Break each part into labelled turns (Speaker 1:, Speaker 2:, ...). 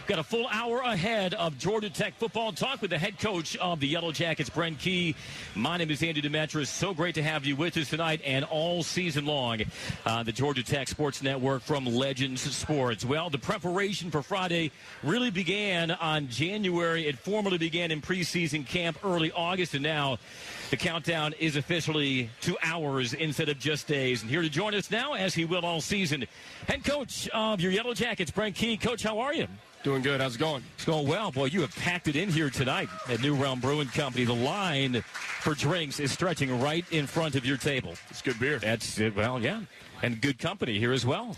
Speaker 1: Got a full hour ahead of Georgia Tech football talk with the head coach of the Yellow Jackets, Brent. My name is Andy Demetris. So great to have you with us tonight and all season long. The Georgia Tech Sports Network from Legends Sports. Well, the preparation for Friday really began on January. It formally began in preseason camp early August, and now the countdown is officially to hours instead of just days. And here to join us now, as he will all season, head coach of your Yellow Jackets, Brent. Coach, how are you?
Speaker 2: Doing good. How's it going?
Speaker 1: It's going well. Boy, you have packed it in here tonight at New Realm Brewing Company. The line for drinks is stretching right in front of your table.
Speaker 2: It's good beer.
Speaker 1: That's it. Well, yeah. And good company here as well.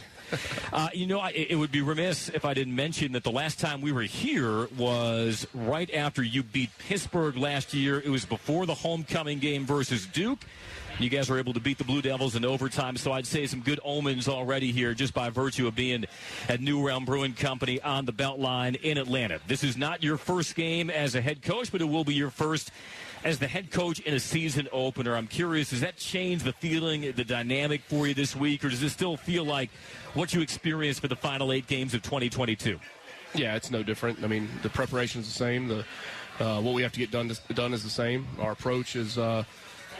Speaker 1: It would be remiss if I didn't mention that the last time we were here was right after you beat Pittsburgh last year. It was before the homecoming game versus Duke. You guys were able to beat the Blue Devils in overtime, so I'd say some good omens already here just by virtue of being at New Realm Brewing Company on the Beltline in Atlanta. This is not your first game as a head coach, but it will be your first as the head coach in a season opener. I'm curious, does that change the feeling, the dynamic for you this week, or does it still feel like what you experienced for the final 8 games of 2022?
Speaker 2: Yeah, it's no different. I mean, the preparation is the same. What we have to get done is the same. Our approach is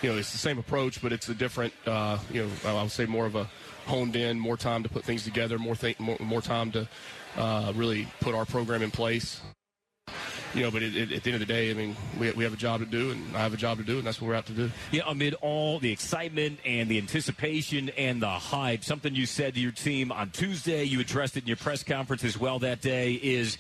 Speaker 2: it's the same approach, but it's a different, I would say more of a honed in, more time to put things together, more time to really put our program in place. But at the end of the day, I mean, we have a job to do, and I have a job to do, and that's what we're out to do.
Speaker 1: Yeah, amid all the excitement and the anticipation and the hype, something you said to your team on Tuesday, you addressed it in your press conference as well that day, is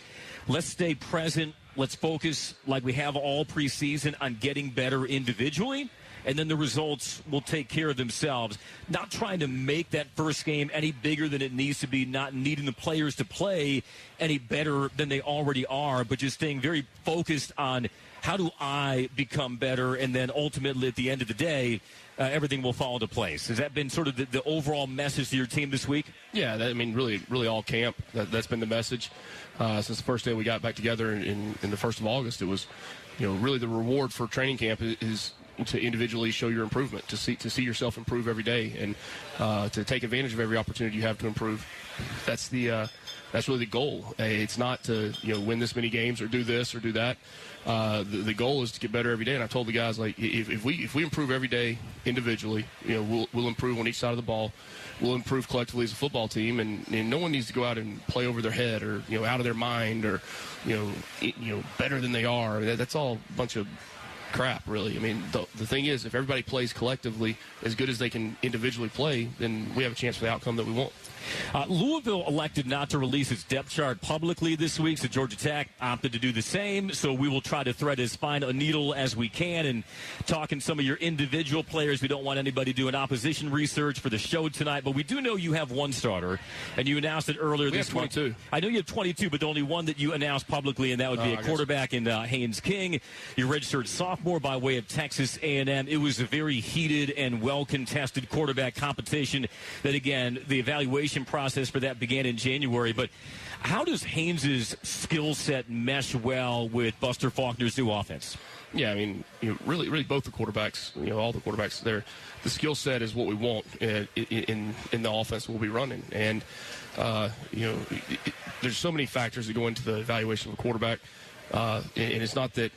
Speaker 1: let's stay present, let's focus like we have all preseason on getting better individually, and then the results will take care of themselves. Not trying to make that first game any bigger than it needs to be, not needing the players to play any better than they already are, but just staying very focused on how do I become better, and then ultimately at the end of the day, everything will fall into place. Has that been sort of the overall message to your team this week?
Speaker 2: Yeah, really all camp. That's been the message since the first day we got back together in the 1st of August. It was, really the reward for training camp is to individually show your improvement, to see yourself improve every day, and to take advantage of every opportunity you have to improve. That's really the goal. It's not to win this many games or do this or do that. The goal is to get better every day. And I told the guys, like, if we improve every day individually, we'll improve on each side of the ball. We'll improve collectively as a football team, and no one needs to go out and play over their head or out of their mind or better than they are. That's all a bunch of crap, really. I mean, the thing is, if everybody plays collectively as good as they can individually play, then we have a chance for the outcome that we want.
Speaker 1: Louisville elected not to release its depth chart publicly this week, so Georgia Tech opted to do the same. So we will try to thread as fine a needle as we can and talking some of your individual players. We don't want anybody doing opposition research for the show tonight, but we do know you have one starter, and you announced it earlier this month.
Speaker 2: 22.
Speaker 1: I know you have 22, but the only one that you announced publicly, and that would be a quarterback in Haynes King. Your registered sophomore by way of Texas A&M. It was a very heated and well-contested quarterback competition that, again, the evaluation process for that began in January. But how does Haynes' skill set mesh well with Buster Faulkner's new offense?
Speaker 2: Yeah, I mean, really both the quarterbacks, all the quarterbacks there, the skill set is what we want in the offense we'll be running. And, there's so many factors that go into the evaluation of a quarterback. And it's not that,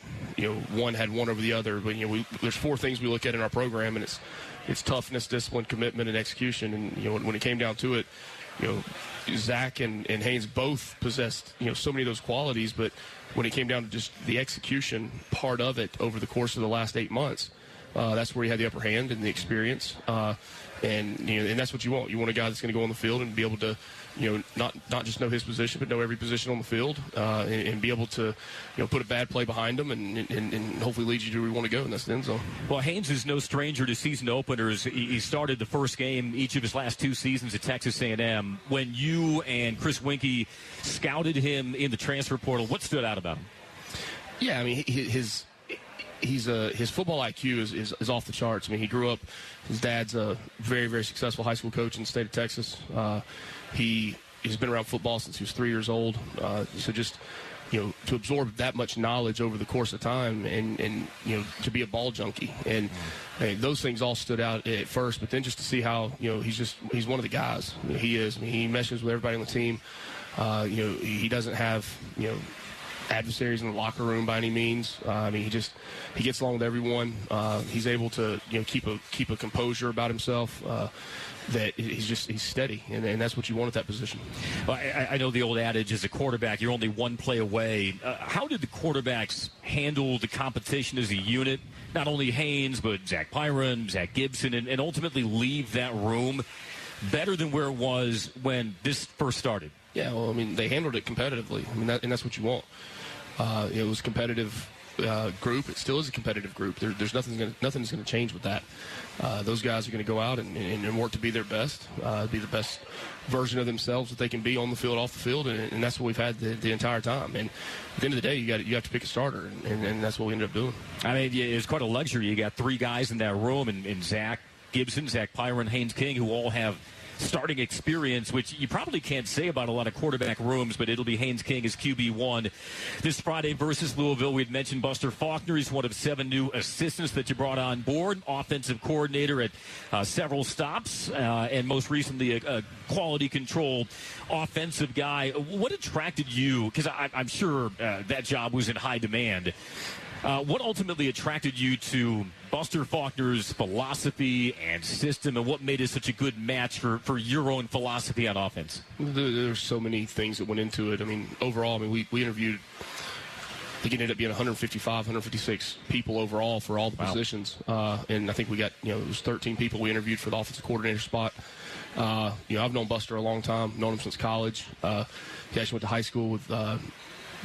Speaker 2: one had one over the other, but, there's 4 things we look at in our program, and it's toughness, discipline, commitment, and execution. And, when it came down to it, Zach and Haynes both possessed, so many of those qualities, but when it came down to just the execution part of it over the course of the last 8 months, that's where he had the upper hand and the experience. And that's what you want. You want a guy that's going to go on the field and be able to, not just know his position, but know every position on the field, and be able to, put a bad play behind him and hopefully lead you to where you want to go, and that's the end zone.
Speaker 1: Well, Haynes is no stranger to season openers. He started the first game each of his last 2 seasons at Texas A&M. When you and Chris Winkie scouted him in the transfer portal, what stood out about him?
Speaker 2: Yeah, I mean, his football IQ is off the charts. I mean, he grew up, his dad's a very, very successful high school coach in the state of Texas. He's been around football since he was 3 years old. So just, to absorb that much knowledge over the course of time and to be a ball junkie. And those things all stood out at first, but then just to see how, he's one of the guys. He is. I mean, he meshes with everybody on the team. He doesn't have, adversaries in the locker room by any means. He gets along with everyone. He's able to, keep a composure about himself. That he's steady, and that's what you want at that position.
Speaker 1: Well, I know the old adage is a quarterback, you're only one play away. How did the quarterbacks handle the competition as a unit? Not only Haynes, but Zach Pyron, Zach Gibson, and ultimately leave that room better than where it was when this first started?
Speaker 2: Yeah, well, they handled it competitively. And that's what you want. It was a competitive group. It still is a competitive group. There's nothing's going to change with that. Those guys are going to go out and work to be their best, be the best version of themselves that they can be on the field, off the field, and that's what we've had the entire time. And at the end of the day, you have to pick a starter, and that's what we ended up doing. It
Speaker 1: was quite a luxury. You got three guys in that room, and Zach Gibson, Zach Pyron, Haynes King, who all have starting experience, which you probably can't say about a lot of quarterback rooms, but it'll be Haynes King as QB1 this Friday versus Louisville. We'd mentioned Buster Faulkner. He's one of 7 new assistants that you brought on board, offensive coordinator at several stops, and most recently a quality control offensive guy. What attracted you? Because I'm sure that job was in high demand. What ultimately attracted you to Buster Faulkner's philosophy and system, and what made it such a good match for your own philosophy on offense?
Speaker 2: There's so many things that went into it. Overall, we interviewed, I think it ended up being 155, 156 people overall for all the positions. And I think we got, it was 13 people we interviewed for the offensive coordinator spot. I've known Buster a long time, known him since college. He actually went to high school with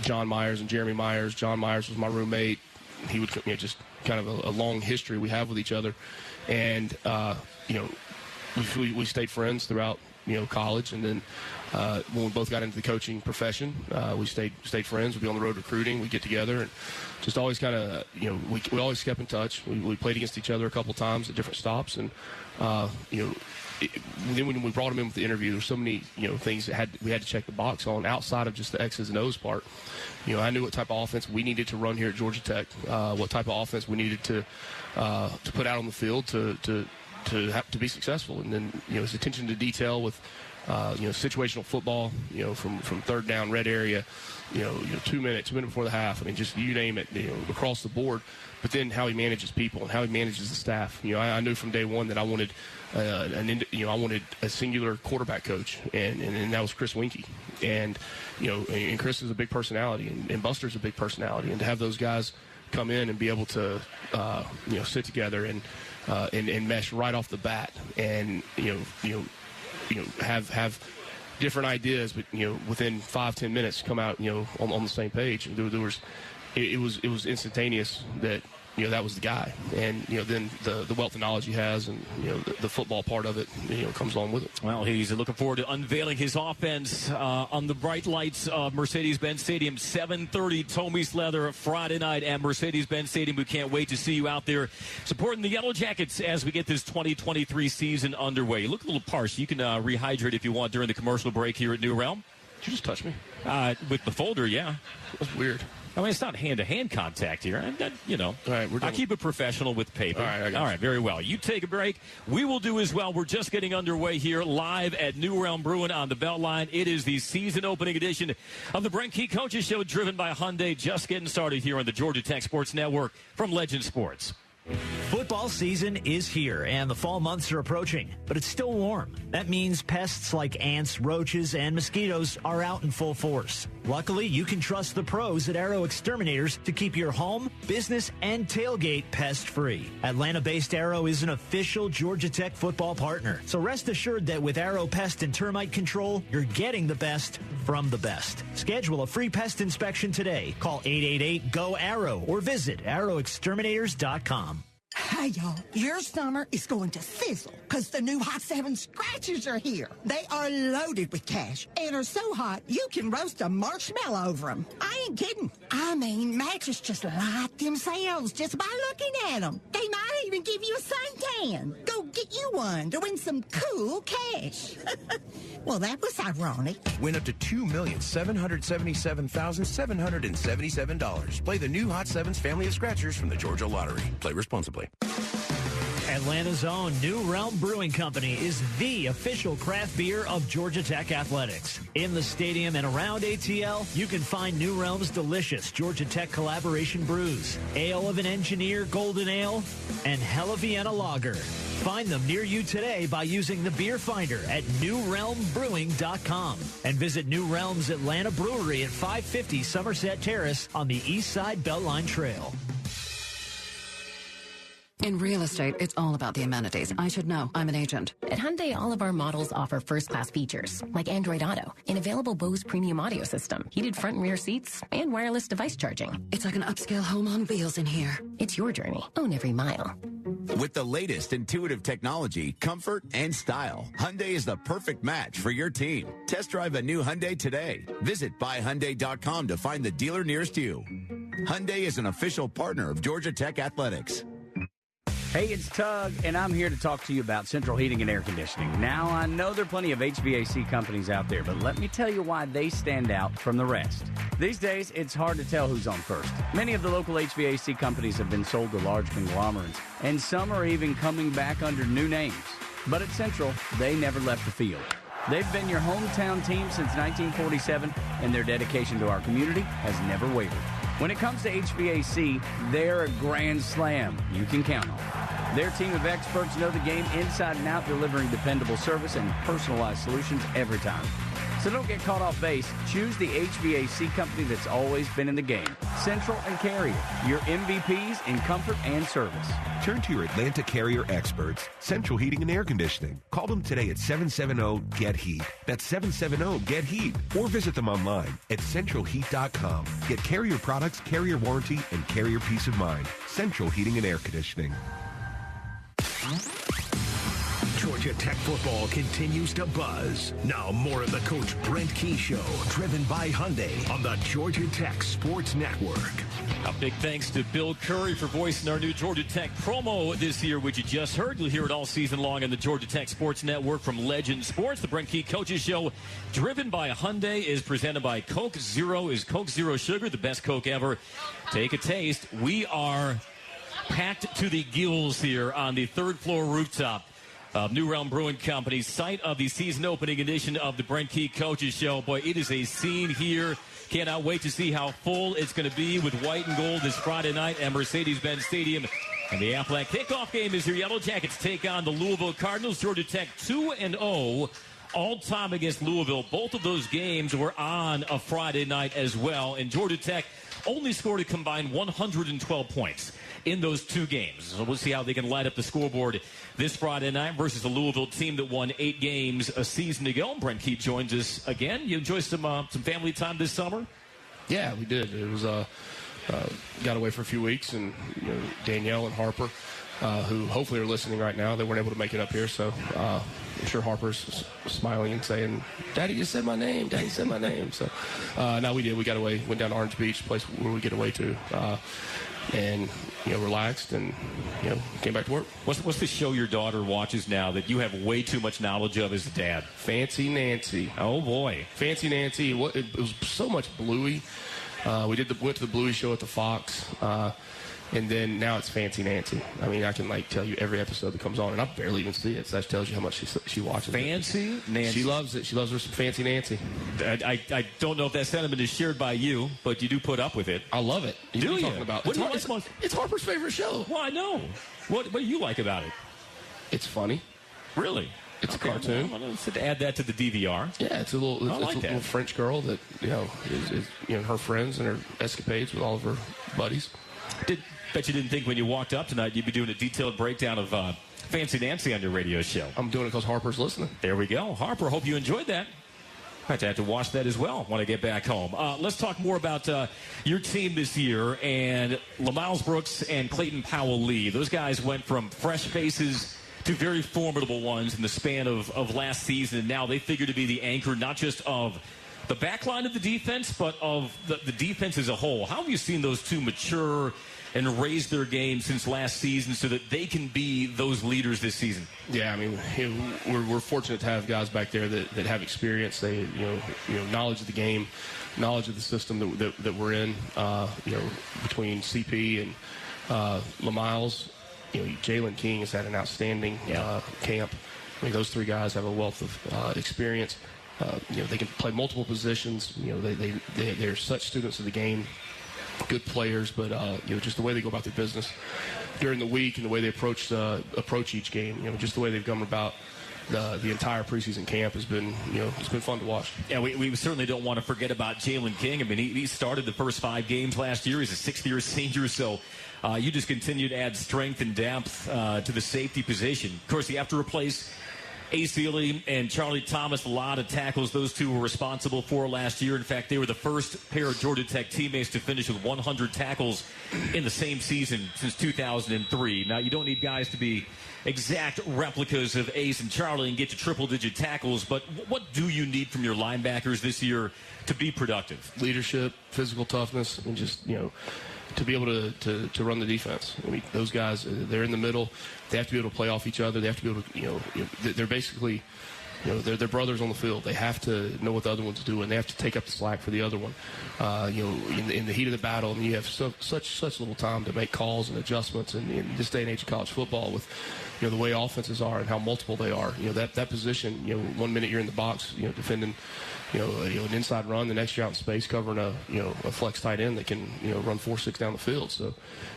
Speaker 2: John Myers and Jeremy Myers. John Myers was my roommate. He would, just kind of a long history we have with each other. And, we stayed friends throughout, college. And then when we both got into the coaching profession, we stayed friends. We'd be on the road recruiting. We'd get together and just always kind of, we always kept in touch. We played against each other a couple times at different stops. And, then when we brought him in with the interview, there were so many, things that we had to check the box on outside of just the X's and O's part. I knew what type of offense we needed to run here at Georgia Tech, what type of offense we needed to put out on the field to be successful. And then, his attention to detail with, situational football, from third down, red area, 2 minutes before the half. Just you name it, across the board. But then how he manages people and how he manages the staff. I knew from day one that I wanted I wanted a singular quarterback coach, and that was Chris Winkie. And and Chris is a big personality, and Buster's a big personality, and to have those guys come in and be able to sit together and mesh right off the bat, and have different ideas, but within 5-10 minutes come out on the same page. And it was instantaneous that that was the guy. And then the wealth of knowledge he has, and the football part of it comes along with it.
Speaker 1: Well, he's looking forward to unveiling his offense on the bright lights of Mercedes-Benz Stadium. 7:30 Tommy's Leather Friday night at Mercedes-Benz Stadium. We can't wait to see you out there supporting the Yellow Jackets as we get this 2023 season underway. You look a little parched. You can rehydrate if you want during the commercial break here at New Realm.
Speaker 2: Did you just touch me?
Speaker 1: With the folder, yeah.
Speaker 2: That's weird.
Speaker 1: It's not hand-to-hand contact here.
Speaker 2: All right,
Speaker 1: I keep it professional with paper.
Speaker 2: All right,
Speaker 1: very well. You take a break. We will do as well. We're just getting underway here live at New Realm Brewing on the Beltline. It is the season-opening edition of the Brent Key Coaches Show, driven by Hyundai. Just getting started here on the Georgia Tech Sports Network from Legend Sports.
Speaker 3: Football season is here, and the fall months are approaching, but it's still warm. That means pests like ants, roaches, and mosquitoes are out in full force. Luckily, you can trust the pros at Arrow Exterminators to keep your home, business, and tailgate pest-free. Atlanta-based Arrow is an official Georgia Tech football partner, so rest assured that with Arrow Pest and Termite Control, you're getting the best from the best. Schedule a free pest inspection today. Call 888-GO-ARROW or visit arrowexterminators.com.
Speaker 4: Hey, y'all, your summer is going to sizzle because the new Hot 7 scratchers are here. They are loaded with cash and are so hot you can roast a marshmallow over them. I ain't kidding. Matches just light themselves just by looking at them. They might even give you a suntan. Go get you one to win some cool cash. Well, that was ironic.
Speaker 5: Win up to $2,777,777. Play the new Hot 7's family of scratchers from the Georgia Lottery. Play responsibly.
Speaker 3: Atlanta's own New Realm Brewing Company is the official craft beer of Georgia Tech Athletics. In the stadium and around ATL, you can find New Realm's delicious Georgia Tech collaboration brews, Ale of an Engineer Golden Ale, and Hella Vienna Lager. Find them near you today by using the beer finder at newrealmbrewing.com and visit New Realm's Atlanta Brewery at 550 Somerset Terrace on the East Side Beltline Trail.
Speaker 5: In real estate, it's all about the amenities. I should know. I'm an agent.
Speaker 6: At Hyundai, all of our models offer first-class features, like Android Auto, an available Bose premium audio system, heated front and rear seats, and wireless device charging.
Speaker 5: It's like an upscale home on wheels in here.
Speaker 6: It's your journey. Own every mile.
Speaker 7: With the latest intuitive technology, comfort, and style, Hyundai is the perfect match for your team. Test drive a new Hyundai today. Visit buyhyundai.com to find the dealer nearest you. Hyundai is an official partner of Georgia Tech Athletics.
Speaker 8: Hey, it's Tug, and I'm here to talk to you about central heating and air conditioning. Now, I know there are plenty of HVAC companies out there, but let me tell you why they stand out from the rest. These days, it's hard to tell who's on first. Many of the local HVAC companies have been sold to large conglomerates, and some are even coming back under new names. But at Central, they never left the field. They've been your hometown team since 1947, and their dedication to our community has never wavered. When it comes to HVAC, they're a grand slam you can count on. Their team of experts know the game inside and out, delivering dependable service and personalized solutions every time. So don't get caught off base. Choose the HVAC company that's always been in the game. Central and Carrier, your MVPs in comfort and service.
Speaker 9: Turn to your Atlanta Carrier experts, Central Heating and Air Conditioning. Call them today at 770-GET-HEAT. That's 770-GET-HEAT. Or visit them online at centralheat.com. Get Carrier products, Carrier warranty, and Carrier peace of mind. Central Heating and Air Conditioning.
Speaker 10: Georgia Tech football continues to buzz. Now more of the Coach Brent Key Show, driven by Hyundai on the Georgia Tech Sports Network.
Speaker 1: A big thanks to Bill Curry for voicing our new Georgia Tech promo this year, which you just heard. You'll hear it all season long on the Georgia Tech Sports Network from Legend Sports. The Brent Key Coaches Show, driven by Hyundai, is presented by Coke Zero. Is Coke Zero Sugar the best Coke ever? Take a taste. We are packed to the gills here on the third floor rooftop of New Realm Brewing Company, site of the season opening edition of the Brent Key Coaches Show. Boy, it is a scene here. Cannot wait to see how full it's going to be with white and gold this Friday night at Mercedes-Benz Stadium. And the Aflac kickoff game is your Yellow Jackets take on the Louisville Cardinals. Georgia Tech 2-0 all-time against Louisville. Both of those games were on a Friday night as well. And Georgia Tech only scored a combined 112 points in those two games. So we'll see how they can light up the scoreboard this Friday night versus the Louisville team that won 8 games a season ago. And Brent Key joins us again. You enjoy some family time this summer?
Speaker 2: Yeah, we did. It was got away for a few weeks, and Danielle and Harper, who hopefully are listening right now, they weren't able to make it up here. So I'm sure Harper's smiling and saying, "Daddy just said my name. Daddy said my name." So no, we did. We got away. Went down to Orange Beach, place where we get away to. And relaxed and came back to work.
Speaker 1: What's the show your daughter watches now that you have way too much knowledge of as a dad?
Speaker 2: Fancy Nancy.
Speaker 1: Oh boy,
Speaker 2: Fancy Nancy. It was so much Bluey. We went to the Bluey show at the Fox, and then now it's Fancy Nancy. I mean, I can tell you every episode that comes on, and I barely even see it. So that tells you how much she watches.
Speaker 1: Fancy Nancy.
Speaker 2: She loves it. She loves her some Fancy Nancy.
Speaker 1: I don't know if that sentiment is shared by you, but you do put up with it.
Speaker 2: I love it.
Speaker 1: Do you?
Speaker 2: Talking about? It's Harper's favorite show.
Speaker 1: Well, I know. What do you like about it?
Speaker 2: It's funny.
Speaker 1: Really?
Speaker 2: It's a cartoon.
Speaker 1: Well, let's add that to the DVR.
Speaker 2: Yeah, it's a little French girl that is her friends and her escapades with all of her buddies.
Speaker 1: Bet you didn't think when you walked up tonight you'd be doing a detailed breakdown of Fancy Nancy on your radio show.
Speaker 2: I'm doing it because Harper's listening.
Speaker 1: There we go. Harper, hope you enjoyed that. I have to watch that as well when I get back home. Let's talk more about your team this year and LaMiles Brooks and Clayton Powell-Lee. Those guys went from fresh faces to very formidable ones in the span of last season. And now they figure to be the anchor not just of the back line of the defense, but of the defense as a whole. How have you seen those two mature and raise their game since last season so that they can be those leaders this season?
Speaker 2: Yeah, I mean, we're fortunate to have guys back there that have experience. They, knowledge of the game, knowledge of the system that we're in. Between CP and LaMiles, Jalen King has had an outstanding camp. I mean, those three guys have a wealth of experience. They can play multiple positions. They're such students of the game, good players, but just the way they go about their business during the week and the way they approach each game, just the way they've gone about the entire preseason camp has been, it's been fun to watch.
Speaker 1: Yeah, we certainly don't want to forget about Jalen King. I mean, he started the first 5 games last year. He's a 6th-year senior, so you just continue to add strength and depth to the safety position. Of course, you have to replace Ace Sealy and Charlie Thomas. A lot of tackles those two were responsible for last year. In fact, they were the first pair of Georgia Tech teammates to finish with 100 tackles in the same season since 2003. Now, you don't need guys to be exact replicas of Ace and Charlie and get to triple-digit tackles, but what do you need from your linebackers this year to be productive?
Speaker 2: Leadership, physical toughness, and just, to be able to run the defense. I mean, those guys, they're in the middle. They have to be able to play off each other. They have to be able to, they're basically, they're brothers on the field. They have to know what the other one's doing. They have to take up the slack for the other one. In the heat of the battle, and you have such little time to make calls and adjustments. And in this day and age of college football, with the way offenses are and how multiple they are, that position, 1 minute you're in the box, defending, an inside run, the next you're out in space covering a flex tight end that can, run 4-6 down the field. So,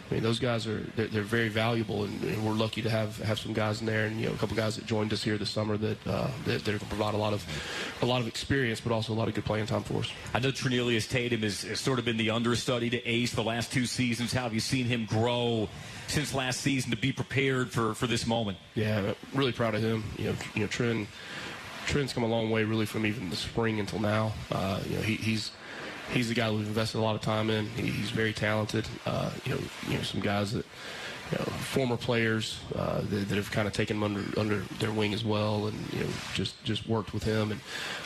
Speaker 2: I mean, those guys they're very valuable, and we're lucky to have some guys in there, and a couple guys that joined us here this summer that they're going to provide a lot of experience, but also a lot of good playing time for us.
Speaker 1: I know Trinelius Tatum has sort of been the understudy to Ace the last 2 seasons. How have you seen him grow since last season to be prepared for this moment?
Speaker 2: Yeah, really proud of him. Trent's come a long way, really, from even the spring until now. He's the guy we've invested a lot of time in. He's very talented. Some guys that, former players that have kind of taken him under their wing as well, and just worked with him. And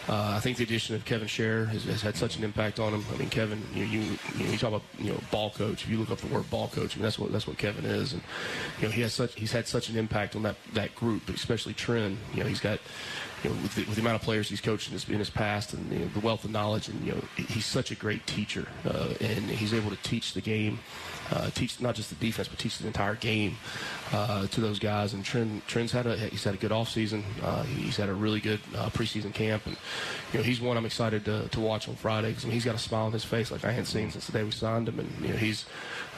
Speaker 2: I think the addition of Kevin Scher has had such an impact on him. I mean, Kevin, you talk about ball coach. If you look up the word ball coach, I mean, that's what Kevin is. And he's had such an impact on that group, especially Trent. He's got. With the amount of players he's coached in his past, and the wealth of knowledge, and he's such a great teacher, and he's able to teach the game, teach not just the defense, but teach the entire game to those guys. And Trent's had a good offseason. He's had a really good preseason camp, and he's one I'm excited to watch on Friday, because he's got a smile on his face like I hadn't seen since the day we signed him, and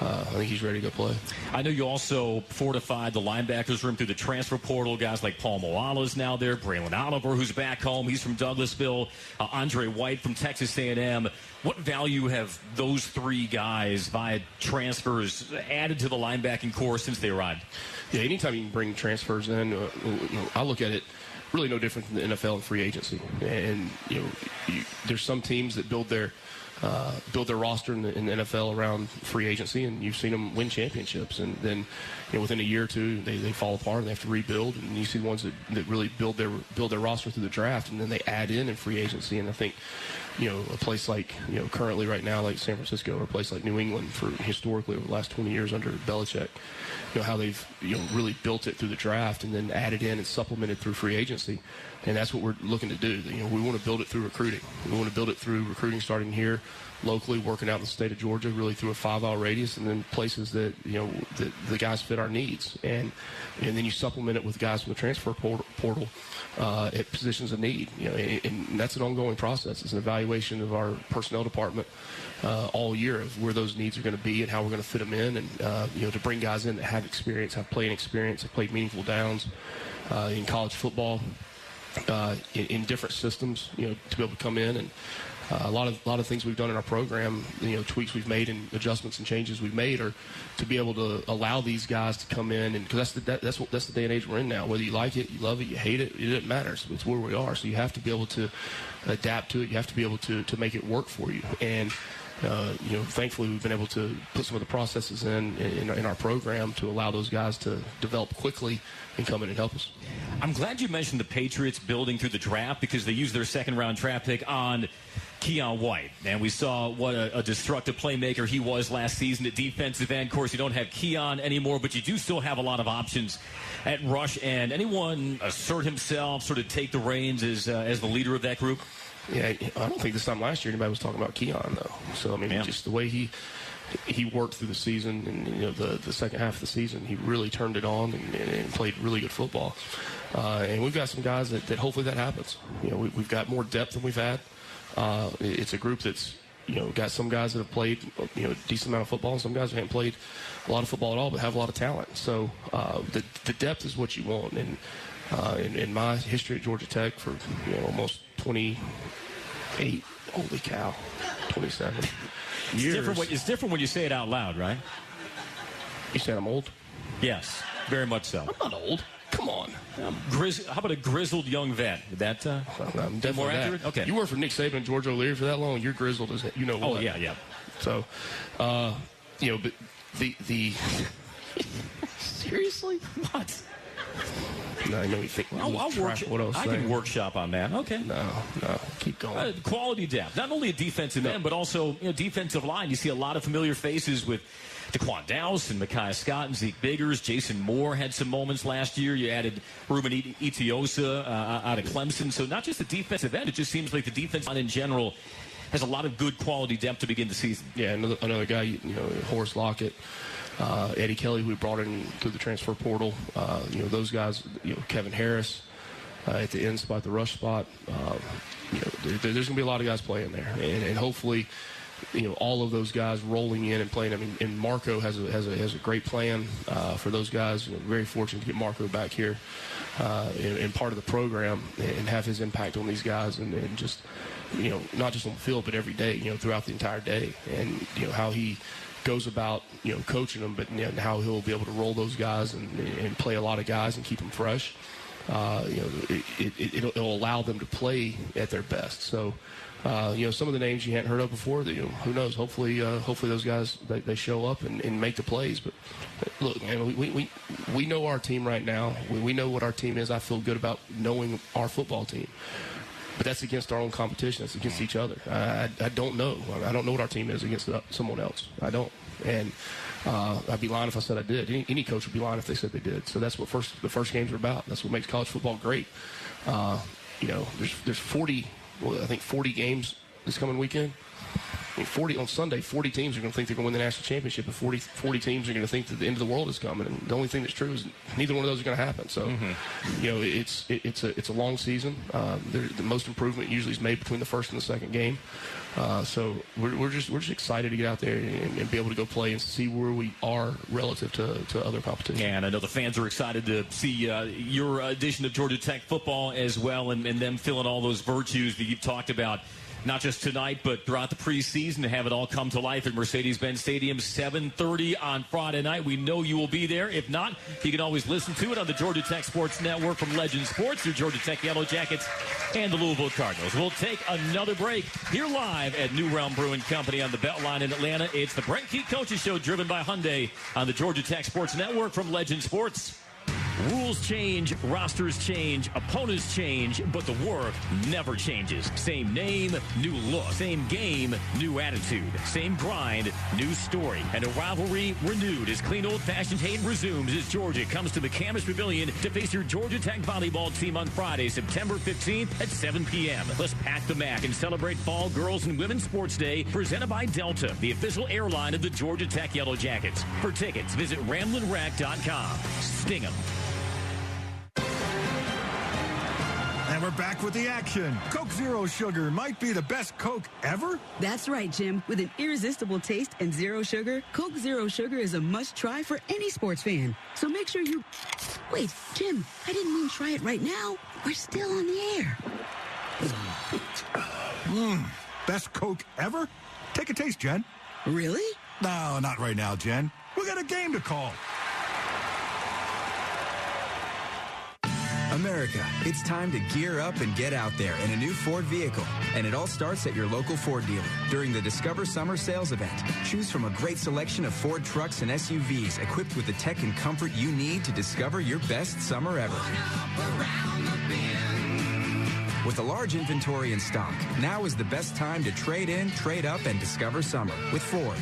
Speaker 2: I think he's ready to go play.
Speaker 1: I know you also fortified the linebackers room through the transfer portal. Guys like Paul Moala's now there, Braylon Oliver, who's back home. He's from Douglasville. Andre White from Texas A&M. What value have those 3 guys via transfers added to the linebacking core since they arrived?
Speaker 2: Yeah, anytime you can bring transfers in, I look at it really no different than the NFL and free agency. And there's some teams that build their roster in the NFL around free agency, and you've seen them win championships, and then within a year or two they fall apart and they have to rebuild. And you see the ones that really build their roster through the draft, and then they add in free agency. And I think a place like currently right now like San Francisco, or a place like New England, for historically over the last 20 years under Belichick, how they've really built it through the draft and then added in and supplemented through free agency. And that's what we're looking to do. We want to build it through recruiting. We want to build it through recruiting starting here locally, working out in the state of Georgia, really through a 5-hour radius, and then places that that the guys fit our needs. And then you supplement it with guys from the transfer portal at positions of need. And that's an ongoing process. It's an evaluation of our personnel department all year of where those needs are going to be and how we're going to fit them in, and to bring guys in that have experience, have playing experience, have played meaningful downs in college football. In different systems, to be able to come in, and a lot of things we've done in our program, tweaks we've made and adjustments and changes we've made, are to be able to allow these guys to come in, and because that's the day and age we're in now. Whether you like it, you love it, you hate it, it doesn't matter. It's where we are. So you have to be able to adapt to it. You have to be able to make it work for you. And thankfully we've been able to put some of the processes in our program to allow those guys to develop quickly and come in and help us.
Speaker 1: I'm glad you mentioned the Patriots building through the draft, because they used their second-round draft pick on Keon White. And we saw what a destructive playmaker he was last season at defensive end. Of course, you don't have Keon anymore, but you do still have a lot of options at rush end. Anyone assert himself, sort of take the reins as the leader of that group?
Speaker 2: Yeah, I don't think this time last year anybody was talking about Keon, though. So, I mean, just the way he he worked through the season, and the second half of the season, he really turned it on and played really good football. And we've got some guys that hopefully that happens. We've got more depth than we've had. It's a group that's got some guys that have played a decent amount of football, and some guys who haven't played a lot of football at all, but have a lot of talent. So the depth is what you want. And in my history at Georgia Tech for almost 28, holy cow, 27 years.
Speaker 1: It's different when you say it out loud, right?
Speaker 2: You said I'm old?
Speaker 1: Yes, very much so.
Speaker 2: I'm not old. Come on.
Speaker 1: How about a grizzled young vet? Is that
Speaker 2: I'm definitely
Speaker 1: more accurate?
Speaker 2: That.
Speaker 1: Okay.
Speaker 2: You worked for Nick Saban and George O'Leary for that long. You're grizzled as you know what.
Speaker 1: Oh, yeah.
Speaker 2: So, but the seriously?
Speaker 1: What?
Speaker 2: No, I know you think.
Speaker 1: I can workshop on that. Okay.
Speaker 2: No. Keep going.
Speaker 1: Quality depth. Not only a defensive end, but also defensive line. You see a lot of familiar faces with Daquan Dowse and Micaiah Scott and Zeke Biggers. Jason Moore had some moments last year. You added Ruben Itiosa out of Clemson. So not just the defensive end. It just seems like the defense line in general has a lot of good quality depth to begin the season.
Speaker 2: Yeah, another guy, Horace Lockett, Eddie Kelly, who we brought in through the transfer portal. Those guys, Kevin Harris at the end spot, the rush spot. There's going to be a lot of guys playing there. And hopefully, all of those guys rolling in and playing. I mean, and Marco has a great plan for those guys. Very fortunate to get Marco back here and part of the program and have his impact on these guys and just, not just on the field, but every day, throughout the entire day. And, how he goes about, coaching them, but how he'll be able to roll those guys and play a lot of guys and keep them fresh. It'll allow them to play at their best. So, some of the names you hadn't heard of before, who knows? Hopefully those guys, they show up and make the plays. But look, man, we know our team right now. We know what our team is. I feel good about knowing our football team. But that's against our own competition. That's against each other. I don't know. I don't know what our team is against someone else. I don't. And I'd be lying if I said I did. Any coach would be lying if they said they did. So that's what the first games are about. That's what makes college football great. There's 40 games this coming weekend. I mean, 40 on Sunday, 40 teams are going to think they're going to win the national championship, and 40 teams are going to think that the end of the world is coming. And the only thing that's true is neither one of those are going to happen. So, it's a long season. The most improvement usually is made between the first and the second game. So we're just excited to get out there and be able to go play and see where we are relative to other competition.
Speaker 1: And I know the fans are excited to see your addition to Georgia Tech football as well, and them feeling all those virtues that you've talked about. Not just tonight, but throughout the preseason, to have it all come to life at Mercedes-Benz Stadium, 7:30 on Friday night. We know you will be there. If not, you can always listen to it on the Georgia Tech Sports Network from Legend Sports, your Georgia Tech Yellow Jackets, and the Louisville Cardinals. We'll take another break here live at New Realm Brewing Company on the Beltline in Atlanta. It's the Brent Key Coaches Show, driven by Hyundai on the Georgia Tech Sports Network from Legend Sports. Rules change, rosters change, opponents change, but the work never changes. Same name, new look. Same game, new attitude. Same grind, new story. And a rivalry renewed as clean old-fashioned hate resumes as Georgia comes to McCamish Pavilion to face your Georgia Tech volleyball team on Friday, September 15th at 7 p.m. Let's pack the MAC and celebrate Fall Girls and Women's Sports Day, presented by Delta, the official airline of the Georgia Tech Yellow Jackets. For tickets, visit RamlinRack.com. Sting 'em.
Speaker 11: And we're back with the action. Coke Zero Sugar might be the best Coke ever.
Speaker 12: That's right, Jim. With an irresistible taste and zero sugar, Coke Zero Sugar is a must-try for any sports fan. So make sure you... Wait, Jim, I didn't mean try it right now. We're still on the air.
Speaker 11: Best Coke ever? Take a taste, Jen.
Speaker 12: Really?
Speaker 11: No, not right now, Jen. We got a game to call.
Speaker 13: America, it's time to gear up and get out there in a new Ford vehicle. And it all starts at your local Ford dealer during the Discover Summer Sales Event. Choose from a great selection of Ford trucks and SUVs equipped with the tech and comfort you need to discover your best summer ever. With a large inventory in stock, now is the best time to trade in, trade up, and discover summer with Ford.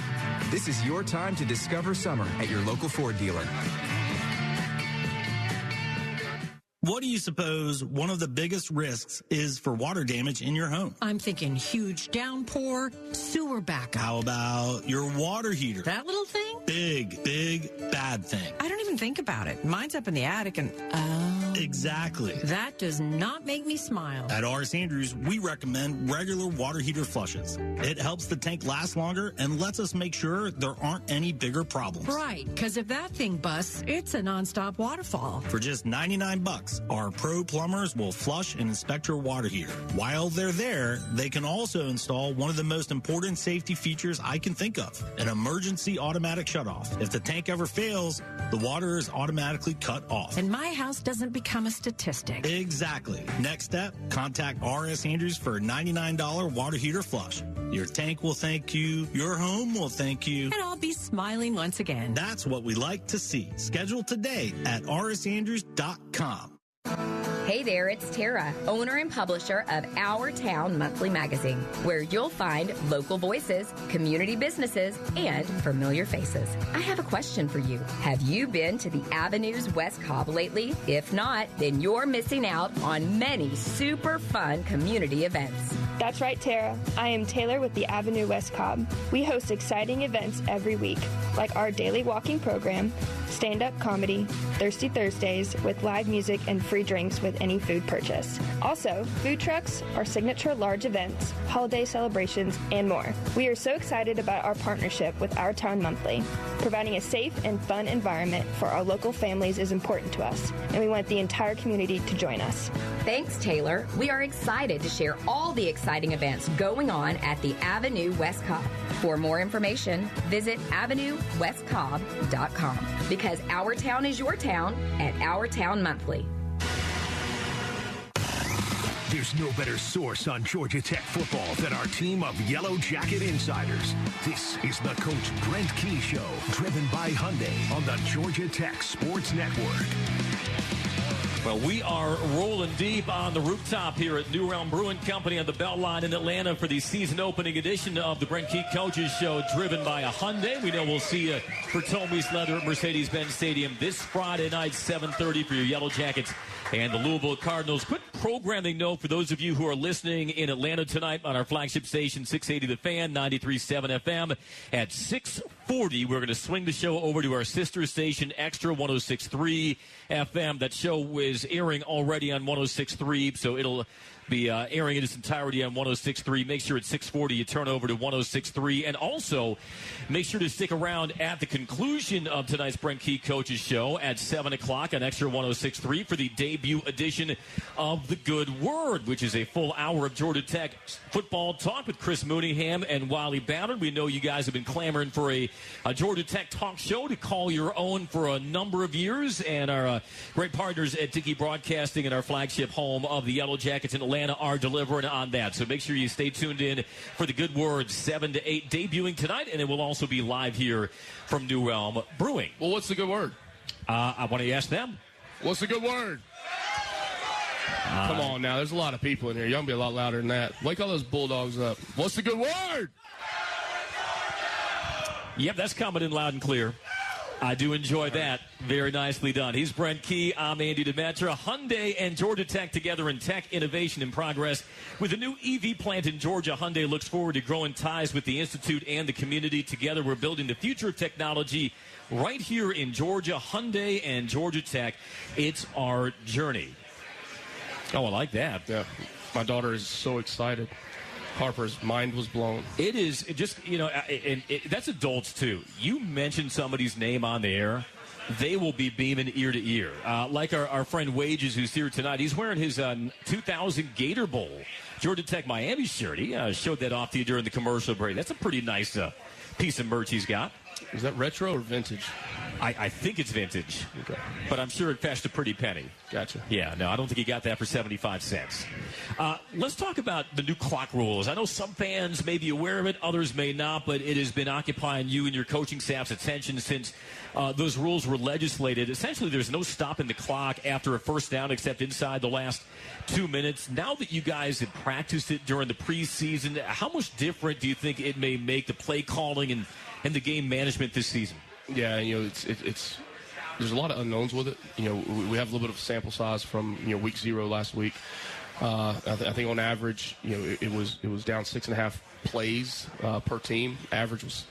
Speaker 13: This is your time to discover summer at your local Ford dealer.
Speaker 14: What do you suppose one of the biggest risks is for water damage in your home?
Speaker 15: I'm thinking huge downpour, sewer backup.
Speaker 14: How about your water heater?
Speaker 15: That little thing?
Speaker 14: Big, bad thing.
Speaker 15: I don't even think about it. Mine's up in the attic and,
Speaker 14: Exactly.
Speaker 15: That does not make me smile.
Speaker 14: At R.S. Andrews, we recommend regular water heater flushes. It helps the tank last longer and lets us make sure there aren't any bigger problems.
Speaker 15: Right, because if that thing busts, it's a nonstop waterfall.
Speaker 14: For just $99, our pro plumbers will flush and inspect your water heater. While they're there, they can also install one of the most important safety features I can think of, an emergency automatic shutoff. If the tank ever fails, the water is automatically cut off.
Speaker 15: And my house doesn't become a statistic.
Speaker 14: Exactly. Next step, contact R.S. Andrews for a $99 water heater flush. Your tank will thank you, your home will thank you,
Speaker 15: and I'll be smiling once again.
Speaker 14: That's what we like to see. Schedule today at rsandrews.com.
Speaker 16: Hey there, it's Tara, owner and publisher of Our Town Monthly Magazine, where you'll find local voices, community businesses, and familiar faces. I have a question for you. Have you been to the Avenues West Cobb lately? If not, then you're missing out on many super fun community events.
Speaker 17: That's right, Tara. I am Taylor with the Avenue West Cobb. We host exciting events every week, like our daily walking program, stand-up comedy, Thirsty Thursdays with live music and free drinks with any food purchase. Also, food trucks, our signature large events, holiday celebrations, and more. We are so excited about our partnership with Our Town Monthly. Providing a safe and fun environment for our local families is important to us, and we want the entire community to join us.
Speaker 16: Thanks, Taylor. We are excited to share all the exciting events going on at the Avenue West Cobb. For more information, visit avenuewestcobb.com, because our town is your town at Our Town Monthly.
Speaker 10: There's no better source on Georgia Tech football than our team of Yellow Jacket insiders. This is the Coach Brent Key Show, driven by Hyundai on the Georgia Tech Sports Network.
Speaker 1: Well, we are rolling deep on the rooftop here at New Realm Brewing Company on the Beltline in Atlanta for the season opening edition of the Brent Key Coaches Show, driven by a Hyundai. We know we'll see you for Tommy's Leather at Mercedes-Benz Stadium this Friday night, 7:30 for your Yellow Jackets and the Louisville Cardinals. Quick programming note for those of you who are listening in Atlanta tonight on our flagship station, 680 The Fan, 93.7 FM. At 6:40, we're going to swing the show over to our sister station, Extra 106.3 FM. That show is airing already on 106.3, so it'll be airing in its entirety on 106.3. Make sure at 6:40 you turn over to 106.3. And also, make sure to stick around at the conclusion of tonight's Brent Key Coaches Show at 7 o'clock on Extra 106.3 for the debut edition of The Good Word, which is a full hour of Georgia Tech football talk with Chris Mooneyham and Wally Ballard. We know you guys have been clamoring for a Georgia Tech talk show to call your own for a number of years, and our great partners at Dickey Broadcasting and our flagship home of the Yellow Jackets in Atlanta are delivering on that. So make sure you stay tuned in for The Good Word, 7 to 8, debuting tonight, and it will also be live here from New Realm Brewing.
Speaker 2: Well, what's the good word?
Speaker 1: I want to ask them.
Speaker 2: What's the good word? Come on now, there's a lot of people in here. Y'all can be a lot louder than that. Wake all those bulldogs up. What's the good word?
Speaker 1: Yep, that's coming in loud and clear. I do enjoy that. Very nicely done. He's Brent Key. I'm Andy Demetra. Hyundai and Georgia Tech together in tech innovation and progress. With a new EV plant in Georgia, Hyundai looks forward to growing ties with the Institute and the community. Together, we're building the future of technology right here in Georgia. Hyundai and Georgia Tech. It's our journey. Oh, I like that.
Speaker 2: Yeah. My daughter is so excited. Harper's mind was blown.
Speaker 1: It is just, that's adults too. You mention somebody's name on the air, they will be beaming ear to ear. Like our friend Wages, who's here tonight. He's wearing his 2000 Gator Bowl Georgia Tech Miami shirt. He showed that off to you during the commercial break. That's a pretty nice piece of merch he's got.
Speaker 2: Is that retro or vintage?
Speaker 1: I think it's vintage,
Speaker 2: okay,
Speaker 1: but I'm sure it fetched a pretty penny.
Speaker 2: Gotcha.
Speaker 1: Yeah, no, I don't think he got that for 75 cents. Let's talk about the new clock rules. I know some fans may be aware of it, others may not, but it has been occupying you and your coaching staff's attention since those rules were legislated. Essentially, there's no stopping the clock after a first down except inside the last 2 minutes. Now that you guys have practiced it during the preseason, how much different do you think it may make the play calling and the game management this season?
Speaker 2: Yeah, it's there's a lot of unknowns with it. We have a little bit of a sample size from week 0 last week. I think on average, it was down 6.5 plays per team. Average was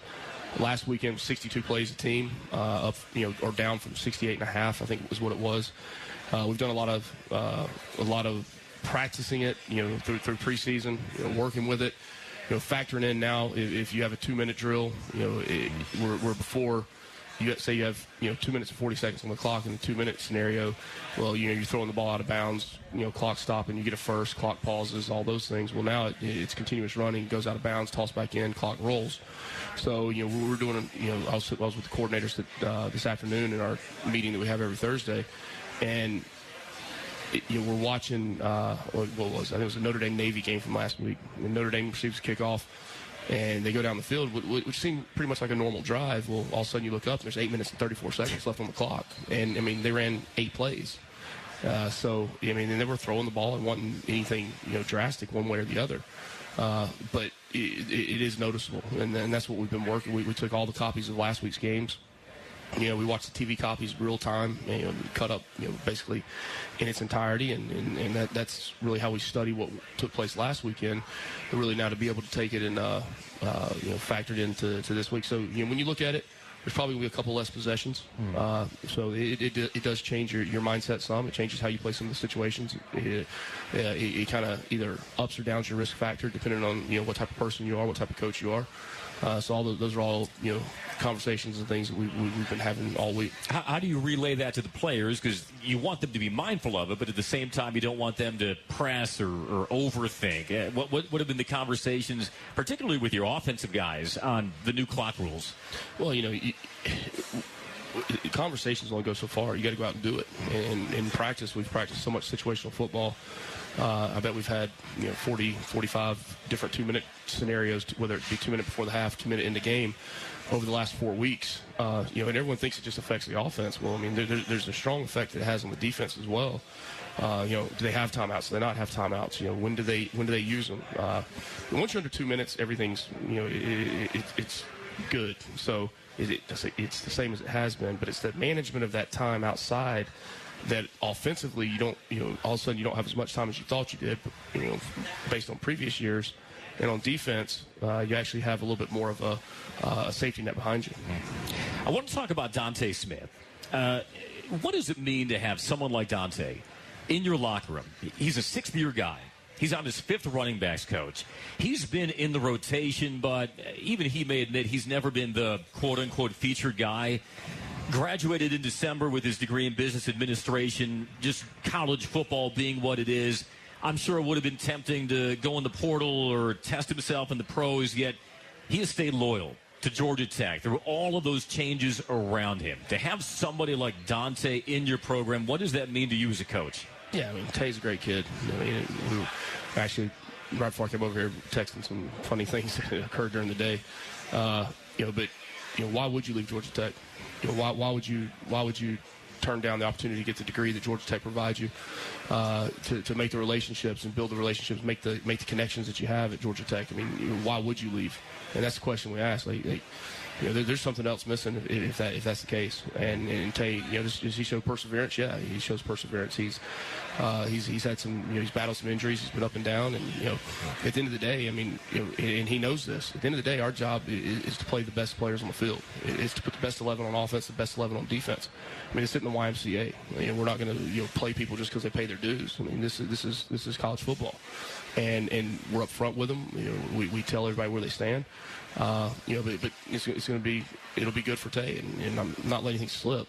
Speaker 2: last weekend was 62 plays a team, up or down from 68.5. I think was what it was. We've done a lot of practicing it, through preseason, working with it, factoring in now if you have a 2-minute drill, we're before. Say you have 2 minutes and 40 seconds on the clock in the 2-minute scenario. Well, you're throwing the ball out of bounds. Clock stopping. You get a first. Clock pauses. All those things. Well, now it's continuous running. Goes out of bounds. Toss back in. Clock rolls. So we're doing. I was with the coordinators this afternoon in our meeting that we have every Thursday, and we're watching. What was it? I think it was a Notre Dame Navy game from last week. And Notre Dame receives kickoff. And they go down the field, which seemed pretty much like a normal drive. Well, all of a sudden you look up, and there's 8 minutes and 34 seconds left on the clock. And, they ran 8 plays. So, they were throwing the ball and wanting anything, drastic one way or the other. But it is noticeable, and that's what we've been working. We took all the copies of last week's games. We watched the TV copies real time, cut up, basically in its entirety, and that's really how we study what took place last weekend. But really now to be able to take it and factor it into this week. So when you look at it, there's probably going to be a couple less possessions. So it does change your mindset some. It changes how you play some of the situations. It kind of either ups or downs your risk factor depending on what type of person you are, what type of coach you are. So all those are all conversations and things that we've been having all week.
Speaker 1: How do you relay that to the players? Because you want them to be mindful of it, but at the same time you don't want them to press or overthink. What have been the conversations, particularly with your offensive guys, on the new clock rules?
Speaker 2: Well, conversations only go so far. You got to go out and do it. And in practice, we've practiced so much situational football. I bet we've had 40, 45 different 2-minute scenarios, whether it be 2 minutes before the half, 2 minute in the game, over the last 4 weeks. And everyone thinks it just affects the offense. Well, there's a strong effect that it has on the defense as well. Do they have timeouts? Do they not have timeouts? When do they use them? Once you're under 2 minutes, everything's it's good. So it's the same as it has been, but it's the management of that time outside. That offensively, you don't, all of a sudden you don't have as much time as you thought you did, based on previous years. And on defense, you actually have a little bit more of a safety net behind you.
Speaker 1: I want to talk about Dante Smith. What does it mean to have someone like Dante in your locker room? He's a 6th-year guy. He's on his 5th running backs coach. He's been in the rotation, but even he may admit he's never been the quote-unquote featured guy. Graduated in December with his degree in business administration, just college football being what it is. I'm sure it would have been tempting to go in the portal or test himself in the pros, yet he has stayed loyal to Georgia Tech through all of those changes around him. To have somebody like Dante in your program, what does that mean to you as a coach?
Speaker 2: Yeah, Tay's a great kid. We were actually, right before I came over here, texting some funny things that occurred during the day. But why would you leave Georgia Tech? Why would you turn down the opportunity to get the degree that Georgia Tech provides you, to make the relationships and build the relationships, make the connections that you have at Georgia Tech? Why would you leave? And that's the question we ask. There's something else missing if that's the case. And Tay, does he show perseverance? Yeah, he shows perseverance. He's had some, he's battled some injuries. He's been up and down. And at the end of the day, and he knows this. At the end of the day, our job is to play the best players on the field. It's to put the best 11 on offense, the best 11 on defense. It's sitting in the YMCA. We're not going to play people just because they pay their dues. This is college football, and we're up front with them. We tell everybody where they stand. But it'll be good for Tay, and I'm not letting anything slip.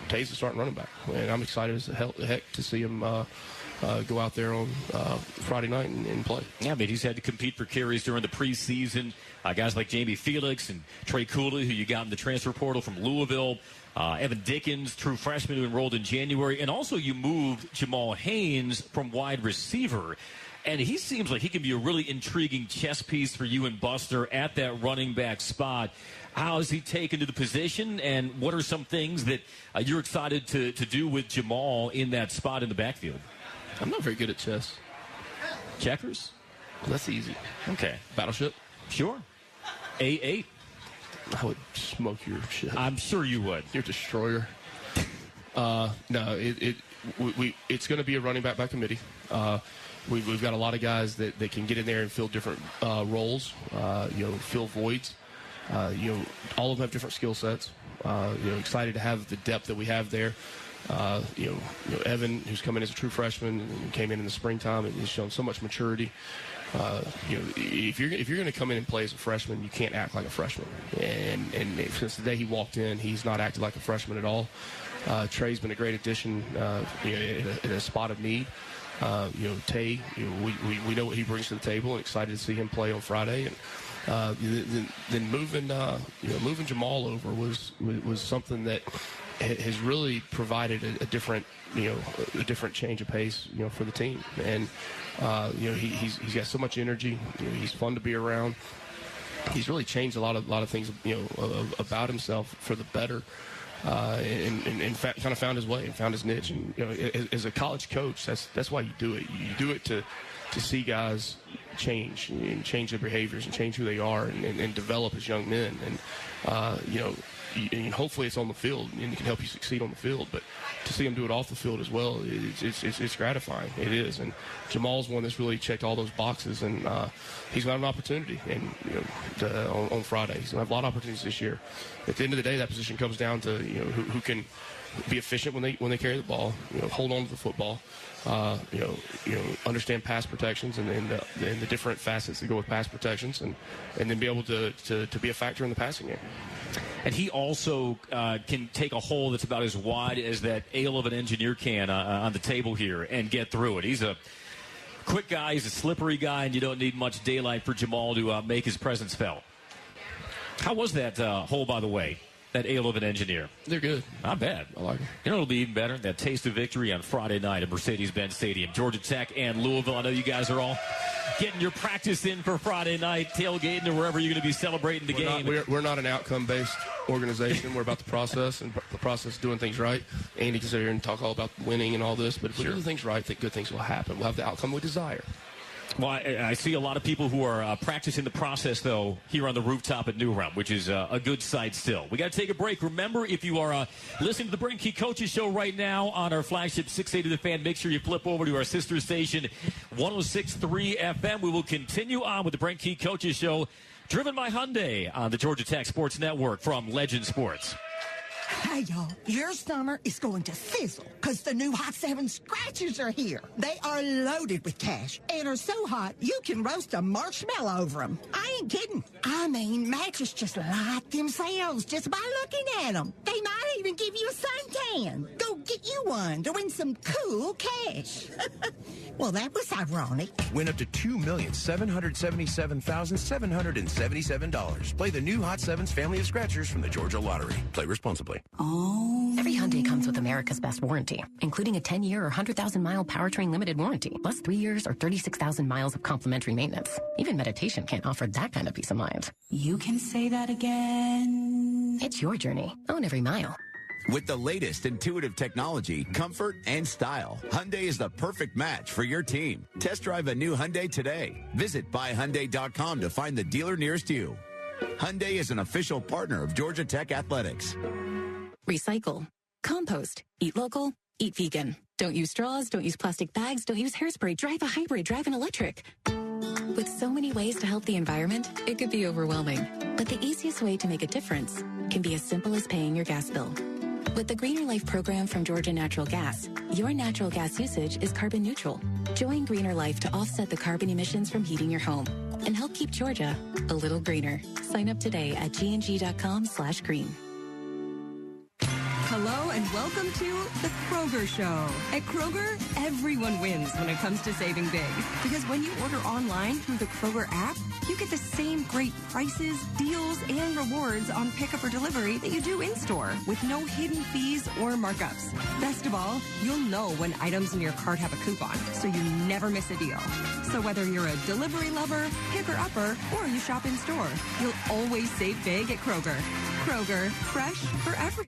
Speaker 2: Tay's the starting running back, and I'm excited as heck to see him go out there on Friday night and play.
Speaker 1: Yeah, he's had to compete for carries during the preseason. Guys like Jamie Felix and Trey Cooley, who you got in the transfer portal from Louisville. Evan Dickens, true freshman who enrolled in January. And also you moved Jamal Haynes from wide receiver. And he seems like he can be a really intriguing chess piece for you and Buster at that running back spot. How is he taken to the position, and what are some things that you're excited to do with Jamal in that spot in the backfield?
Speaker 2: I'm not very good at chess.
Speaker 1: Checkers?
Speaker 2: Well, that's easy.
Speaker 1: Okay.
Speaker 2: Battleship?
Speaker 1: Sure. A8?
Speaker 2: I would smoke your shit.
Speaker 1: I'm sure you would.
Speaker 2: Your destroyer. No, it's going to be a running back by committee. We've got a lot of guys that can get in there and fill different roles, fill voids. All of them have different skill sets. Excited to have the depth that we have there. Evan, who's come in as a true freshman and came in the springtime and has shown so much maturity. If you're going to come in and play as a freshman, you can't act like a freshman. And since the day he walked in, he's not acted like a freshman at all. Trey's been a great addition in a spot of need. Tay, we know what he brings to the table, and excited to see him play on Friday. And then moving Jamal over was something that has really provided a different change of pace, for the team. And he's got so much energy. He's fun to be around. He's really changed a lot of things, about himself for the better. And in fact, kind of found his way and found his niche. And as a college coach, that's why you do it. You do it to see guys change and change their behaviors and change who they are and develop as young men. And hopefully it's on the field and it can help you succeed on the field. But to see him do it off the field as well, it's gratifying. It is. And Jamal's one that's really checked all those boxes, and he's going to have an opportunity on Friday. He's going to have a lot of opportunities this year. At the end of the day, that position comes down to who can be efficient when they carry the ball, hold on to the football, understand pass protections and the different facets that go with pass protections, and then be able to be a factor in the passing game.
Speaker 1: And he also can take a hole that's about as wide as that ale of an engineer can on the table here and get through it. He's a quick guy. He's a slippery guy, and you don't need much daylight for Jamal to make his presence felt. How was that hole, by the way? That ale of an engineer.
Speaker 2: They're good.
Speaker 1: Not bad.
Speaker 2: I like it.
Speaker 1: It'll be even better. That taste of victory on Friday night at Mercedes-Benz Stadium. Georgia Tech and Louisville. I know you guys are all getting your practice in for Friday night, tailgating or wherever you're going to be celebrating the game.
Speaker 2: We're not an outcome-based organization. We're about the process, and the process of doing things right. Andy can sit here and talk all about winning and all this, but if we do things right, think good things will happen. We'll have the outcome we desire.
Speaker 1: Well, I see a lot of people who are practicing the process, though, here on the rooftop at New Realm, which is a good sight still. We got to take a break. Remember, if you are listening to the Brent Key Coaches Show right now on our flagship 680 The Fan, make sure you flip over to our sister station, 106.3 FM. We will continue on with the Brent Key Coaches Show, driven by Hyundai on the Georgia Tech Sports Network from Legend Sports.
Speaker 4: Hey, y'all, your summer is going to sizzle because the new Hot 7 scratchers are here. They are loaded with cash and are so hot you can roast a marshmallow over them. I ain't kidding. I mean, mattress just light themselves just by looking at them. They might even give you a suntan. Go get you one to win some cool cash. Well, that was ironic.
Speaker 18: Win up to $2,777,777. Play the new Hot 7's family of scratchers from the Georgia Lottery. Play responsibly.
Speaker 6: Oh. Every Hyundai comes with America's Best warranty, including a 10-year or 100,000-mile powertrain limited warranty, plus 3 years or 36,000 miles of complimentary maintenance. Even meditation can't offer that kind of peace of mind.
Speaker 12: You can say that again.
Speaker 6: It's your journey. Own every mile.
Speaker 7: With the latest intuitive technology, comfort, and style, Hyundai is the perfect match for your team. Test drive a new Hyundai today. Visit buyhyundai.com to find the dealer nearest you. Hyundai is an official partner of Georgia Tech Athletics.
Speaker 5: Recycle. Compost. Eat local. Eat vegan. Don't use straws. Don't use plastic bags. Don't use hairspray. Drive a hybrid. Drive an electric. With so many ways to help the environment, it could be overwhelming. But the easiest way to make a difference can be as simple as paying your gas bill. With the Greener Life program from Georgia Natural Gas, your natural gas usage is carbon neutral. Join Greener Life to offset the carbon emissions from heating your home and help keep Georgia a little greener. Sign up today at gng.com/green.
Speaker 19: Hello and welcome to The Kroger Show. At Kroger, everyone wins when it comes to saving big. Because when you order online through the Kroger app, you get the same great prices, deals, and rewards on pickup or delivery that you do in-store with no hidden fees or markups. Best of all, you'll know when items in your cart have a coupon, so you never miss a deal. So whether you're a delivery lover, picker-upper, or you shop in-store, you'll always save big at Kroger. Kroger, fresh for every...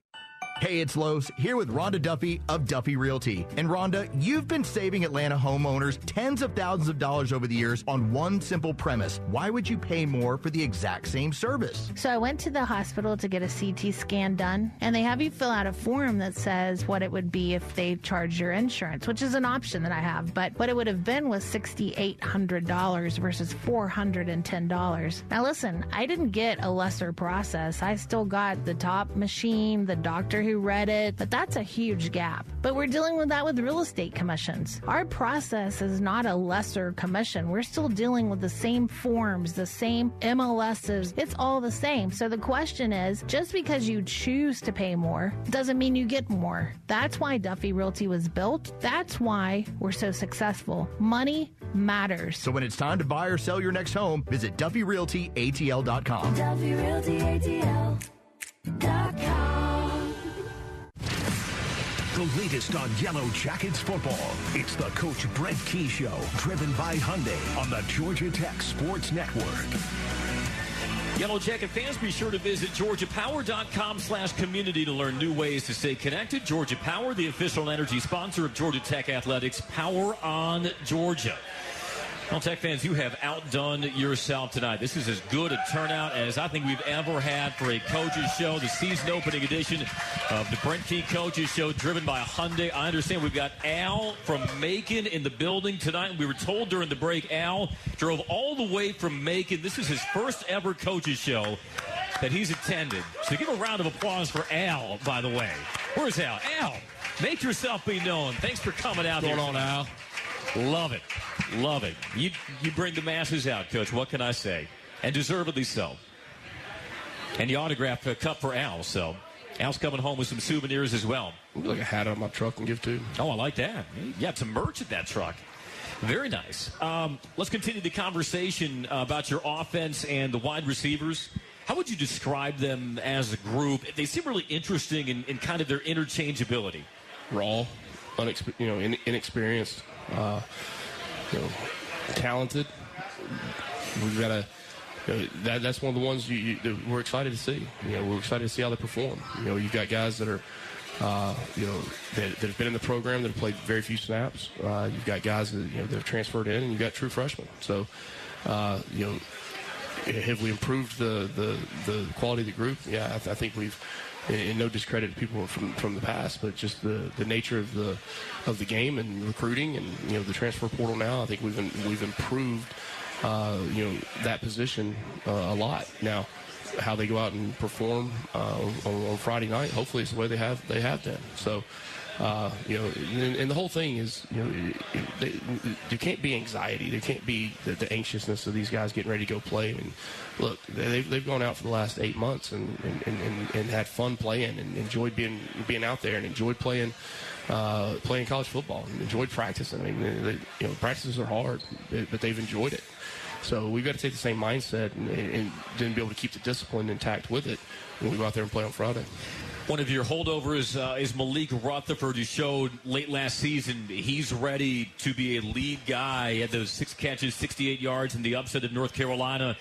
Speaker 20: Hey, it's Los here with Rhonda Duffy of Duffy Realty. And Rhonda, you've been saving Atlanta homeowners tens of thousands of dollars over the years on one simple premise. Why would you pay more for the exact same service?
Speaker 21: So I went to the hospital to get a CT scan done, and they have you fill out a form that says what it would be if they charge your insurance, which is an option that I have. But what it would have been was $6,800 versus $410. Now listen, I didn't get a lesser process. I still got the top machine, the doctor who read it, but that's a huge gap. But we're dealing with that with real estate commissions. Our process is not a lesser commission. We're still dealing with the same forms, the same MLSs. It's all the same. So the question is, just because you choose to pay more doesn't mean you get more. That's why Duffy Realty was built. That's why we're so successful. Money matters.
Speaker 20: So when it's time to buy or sell your next home, visit DuffyRealtyATL.com.
Speaker 10: DuffyRealtyATL.com. The latest on Yellow Jackets football. It's the Coach Brent Key Show, driven by Hyundai on the Georgia Tech Sports Network.
Speaker 1: Yellow Jacket fans, be sure to visit GeorgiaPower.com/community to learn new ways to stay connected. Georgia Power, the official energy sponsor of Georgia Tech Athletics. Power on Georgia. Well, Tech fans, you have outdone yourself tonight. This is as good a turnout as I think we've ever had for a coaches show. The season opening edition of the Brent Key Coaches Show, driven by Hyundai. I understand we've got Al from Macon in the building tonight. We were told during the break Al drove all the way from Macon. This is his first ever coaches show that he's attended. So give a round of applause for Al, by the way. Where's Al? Al, make yourself be known. Thanks for coming out here.
Speaker 2: What's going on, Al?
Speaker 1: Love it. Love it. You bring the masses out, Coach. What can I say? And deservedly so. And you autographed a cup for Al, so Al's coming home with some souvenirs as well.
Speaker 2: Like a hat on my truck and give to you.
Speaker 1: Oh, I like that. You got some merch at that truck. Very nice. Let's continue the conversation about your offense and the wide receivers. How would you describe them as a group? They seem really interesting in kind of their interchangeability.
Speaker 2: Raw, inexperienced. Talented. We've got to. That's one of the ones that we're excited to see. We're excited to see how they perform. You've got guys that are, that have been in the program that have played very few snaps. You've got guys that that have transferred in, and you've got true freshmen. So, have we improved the quality of the group? Yeah, I think we've. And no discredit to people from the past, but just the nature of the game and recruiting and the transfer portal now. I think we've improved that position a lot. Now, how they go out and perform on Friday night, hopefully it's the way they have been. So. And the whole thing is, there can't be anxiety. There can't be the anxiousness of these guys getting ready to go play. I mean, look, they've gone out for the last 8 months and had fun playing and enjoyed being out there and enjoyed playing college football and enjoyed practicing. I mean, practices are hard, but they've enjoyed it. So we've got to take the same mindset and then be able to keep the discipline intact with it when we go out there and play on Friday.
Speaker 1: One of your holdovers is Malik Rutherford, who showed late last season he's ready to be a lead guy. He had those 6 catches, 68 yards in the upset of North Carolina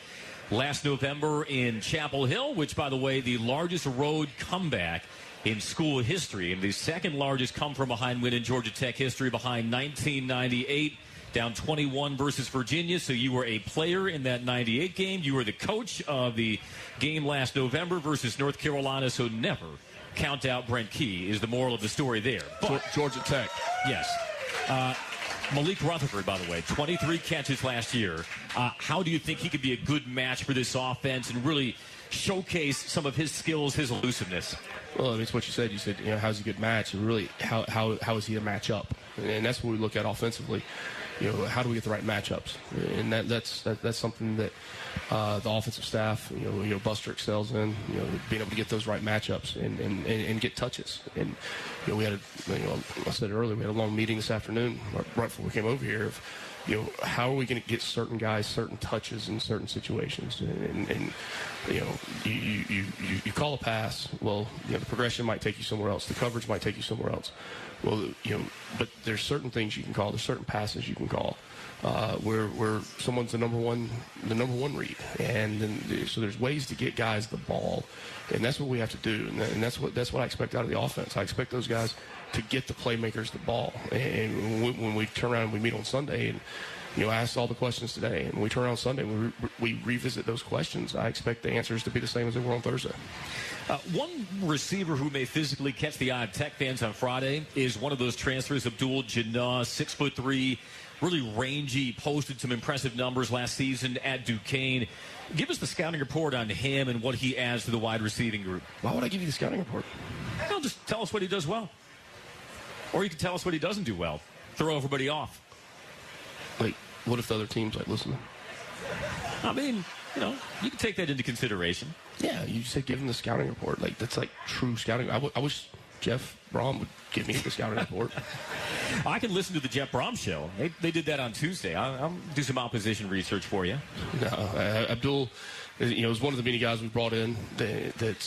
Speaker 1: last November in Chapel Hill, which, by the way, the largest road comeback in school history and the second largest come-from-behind win in Georgia Tech history behind 1998. Down 21 versus Virginia, so you were a player in that 98 game. You were the coach of the game last November versus North Carolina, so never count out Brent Key is the moral of the story there. But
Speaker 2: Georgia Tech.
Speaker 1: Yes. Malik Rutherford, by the way, 23 catches last year. How do you think he could be a good match for this offense and really showcase some of his skills, his elusiveness?
Speaker 2: Well, it's what you said. You said, how's he a good match? And really, how is he a matchup? And that's what we look at offensively. How do we get the right matchups? And that's something that the offensive staff, Buster excels in, being able to get those right matchups and get touches. And we had I said earlier, we had a long meeting this afternoon right before we came over here of, how are we going to get certain guys certain touches in certain situations? And you call a pass, well, the progression might take you somewhere else. The coverage might take you somewhere else. Well, but there's certain things you can call. There's certain passes you can call where someone's the number one read, and then so there's ways to get guys the ball, and that's what we have to do, and that's what I expect out of the offense. I expect those guys to get the playmakers the ball, and when we turn around and we meet on Sunday, and I asked all the questions today, and when we turn around Sunday, we revisit those questions. I expect the answers to be the same as they were on Thursday.
Speaker 1: One receiver who may physically catch the eye of Tech fans on Friday is one of those transfers, Abdul Jannah, 6'3", really rangy, posted some impressive numbers last season at Duquesne. Give us the scouting report on him and what he adds to the wide receiving group.
Speaker 2: Why would I give you the scouting report?
Speaker 1: Well, just tell us what he does well. Or you can tell us what he doesn't do well. Throw everybody off.
Speaker 2: Like, what if the other team's listening?
Speaker 1: I mean, you can take that into consideration.
Speaker 2: Yeah, you said give him the scouting report. That's true scouting. I wish Jeff Brom would give me the scouting report.
Speaker 1: I can listen to the Jeff Brom show. They did that on Tuesday. I'll do some opposition research for you.
Speaker 2: No, Abdul, is one of the many guys we brought in that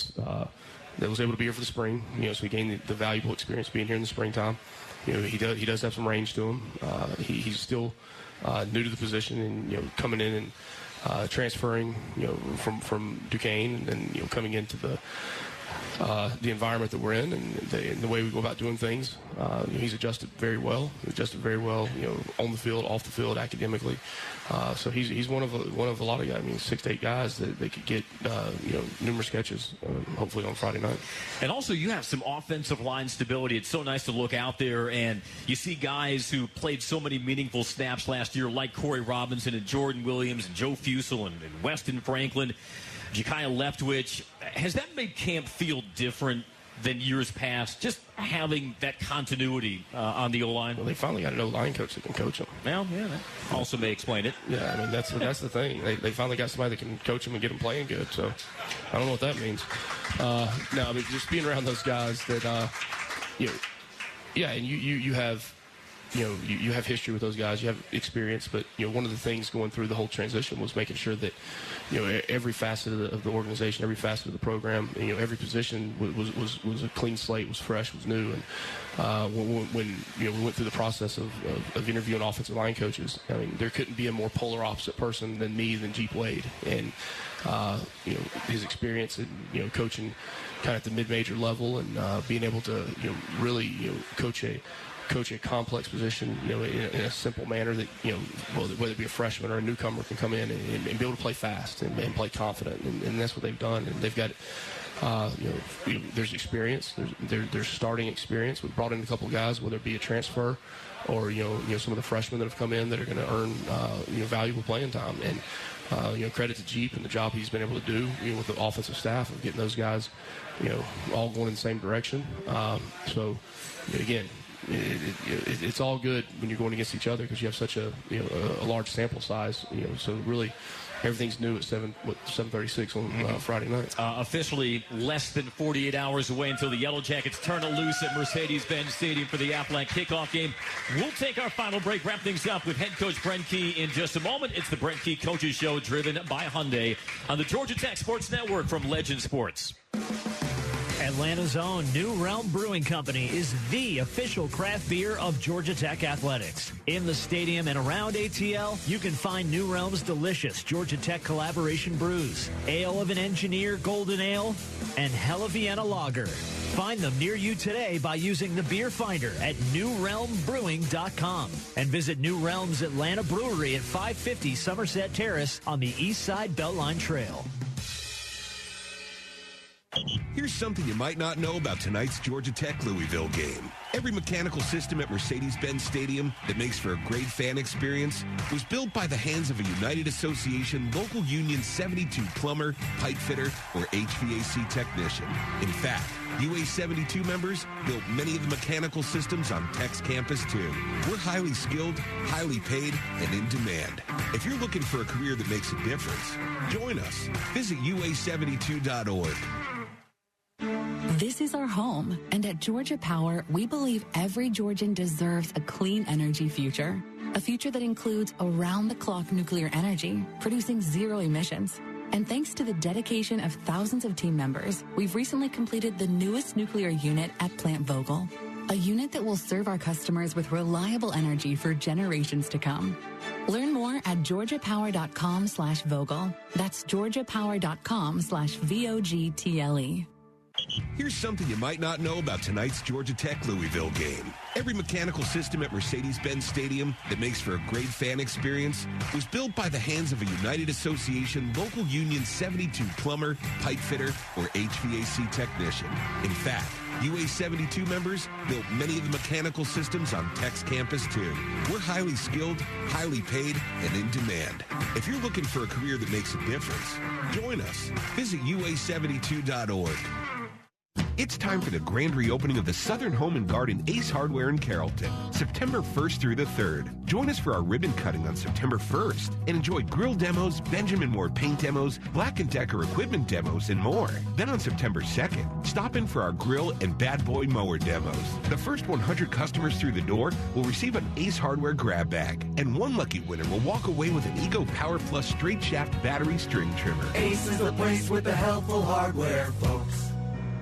Speaker 2: was able to be here for the spring. So he gained the valuable experience being here in the springtime. He does have some range to him. He's still new to the position, and coming in and transferring from Duquesne, and coming into the environment that we're in, and the way we go about doing things. He's adjusted very well. On the field, off the field, academically. So he's one of a lot of guys. I mean, 6 to 8 guys that they could get numerous catches, hopefully on Friday night.
Speaker 1: And also, you have some offensive line stability. It's so nice to look out there and you see guys who played so many meaningful snaps last year, like Corey Robinson and Jordan Williams and Joe Fusel and Weston Franklin. Ja'Kiah Leftwich. Has that made camp feel different than years past, just having that continuity on the O-line?
Speaker 2: Well, they finally got an O-line coach that can coach them.
Speaker 1: Well, yeah, that also may explain it.
Speaker 2: Yeah, I mean, that's the thing. They finally got somebody that can coach them and get them playing good, so I don't know what that means. No, I mean, just being around those guys that, and you have... you have history with those guys, you have experience, but, one of the things going through the whole transition was making sure that, every facet of the organization, every facet of the program, every position was a clean slate, was fresh, was new. And when we went through the process of interviewing offensive line coaches, I mean, there couldn't be a more polar opposite person than Jeep Wade. And, his experience in, coaching kind of at the mid-major level and being able to, really, coach a complex position, in a simple manner that, whether it be a freshman or a newcomer can come in and be able to play fast and play confident. And that's what they've done. And they've got, there's experience. There's starting experience. We've brought in a couple of guys, whether it be a transfer or, some of the freshmen that have come in that are going to earn, valuable playing time. And, credit to Jeep and the job he's been able to do, with the offensive staff of getting those guys, all going in the same direction. So, again, it's all good when you're going against each other because you have such a large sample size. So really, everything's new at 7:36 on Friday night.
Speaker 1: Officially, less than 48 hours away until the Yellow Jackets turn it loose at Mercedes-Benz Stadium for the Aflac kickoff game. We'll take our final break, wrap things up with head coach Brent Key in just a moment. It's the Brent Key Coaches Show, driven by Hyundai on the Georgia Tech Sports Network from Legend Sports.
Speaker 3: Atlanta's own New Realm Brewing Company is the official craft beer of Georgia Tech Athletics. In the stadium and around ATL, you can find New Realm's delicious Georgia Tech collaboration brews, Ale of an Engineer Golden Ale, and Hella Vienna Lager. Find them near you today by using the Beer Finder at newrealmbrewing.com and visit New Realm's Atlanta Brewery at 550 Somerset Terrace on the East Side Beltline Trail.
Speaker 9: Here's something you might not know about tonight's Georgia Tech-Louisville game. Every mechanical system at Mercedes-Benz Stadium that makes for a great fan experience was built by the hands of a United Association Local Union 72 plumber, pipe fitter, or HVAC technician. In fact, UA 72 members built many of the mechanical systems on Tech's campus, too. We're highly skilled, highly paid, and in demand. If you're looking for a career that makes a difference, join us. Visit UA72.org.
Speaker 5: This is our home, and at Georgia Power, we believe every Georgian deserves a clean energy future. A future that includes around-the-clock nuclear energy, producing zero emissions. And thanks to the dedication of thousands of team members, we've recently completed the newest nuclear unit at Plant Vogtle. a unit that will serve our customers with reliable energy for generations to come. Learn more at georgiapower.com/Vogtle. That's georgiapower.com/VOGTLE.
Speaker 9: Here's something you might not know about tonight's Georgia Tech-Louisville game. Every mechanical system at Mercedes-Benz Stadium that makes for a great fan experience was built by the hands of a United Association Local Union 72 plumber, pipe fitter, or HVAC technician. In fact, UA 72 members built many of the mechanical systems on Tech's campus, too. We're highly skilled, highly paid, and in demand. If you're looking for a career that makes a difference, join us. Visit ua72.org. It's time for the grand reopening of the Southern Home and Garden Ace Hardware in Carrollton, September 1st through the 3rd. Join us for our ribbon cutting on September 1st and enjoy grill demos, Benjamin Moore paint demos, Black & Decker equipment demos, and more. Then on September 2nd, stop in for our grill and bad boy mower demos. The first 100 customers through the door will receive an Ace Hardware grab bag, and one lucky winner will walk away with an Ego Power Plus straight shaft battery string trimmer.
Speaker 8: Ace is the place with the helpful hardware, folks.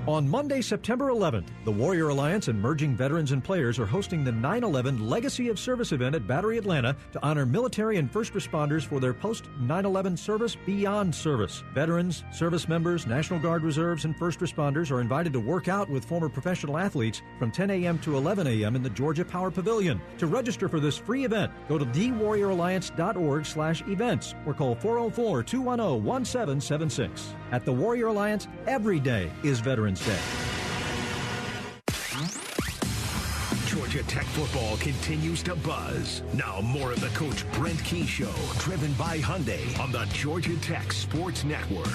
Speaker 22: On Monday, September 11th, the Warrior Alliance and Merging Veterans and Players are hosting the 9/11 Legacy of Service event at Battery Atlanta to honor military and first responders for their post-9/11 service beyond service. Veterans, service members, National Guard reserves, and first responders are invited to work out with former professional athletes from 10 a.m. to 11 a.m. in the Georgia Power Pavilion. To register for this free event, go to thewarrioralliance.org/events or call 404-210-1776. At the Warrior Alliance, every day is Veterans Day.
Speaker 10: Georgia Tech football continues to buzz. Now more of the Coach Brent Key Show, driven by Hyundai on the Georgia Tech Sports Network.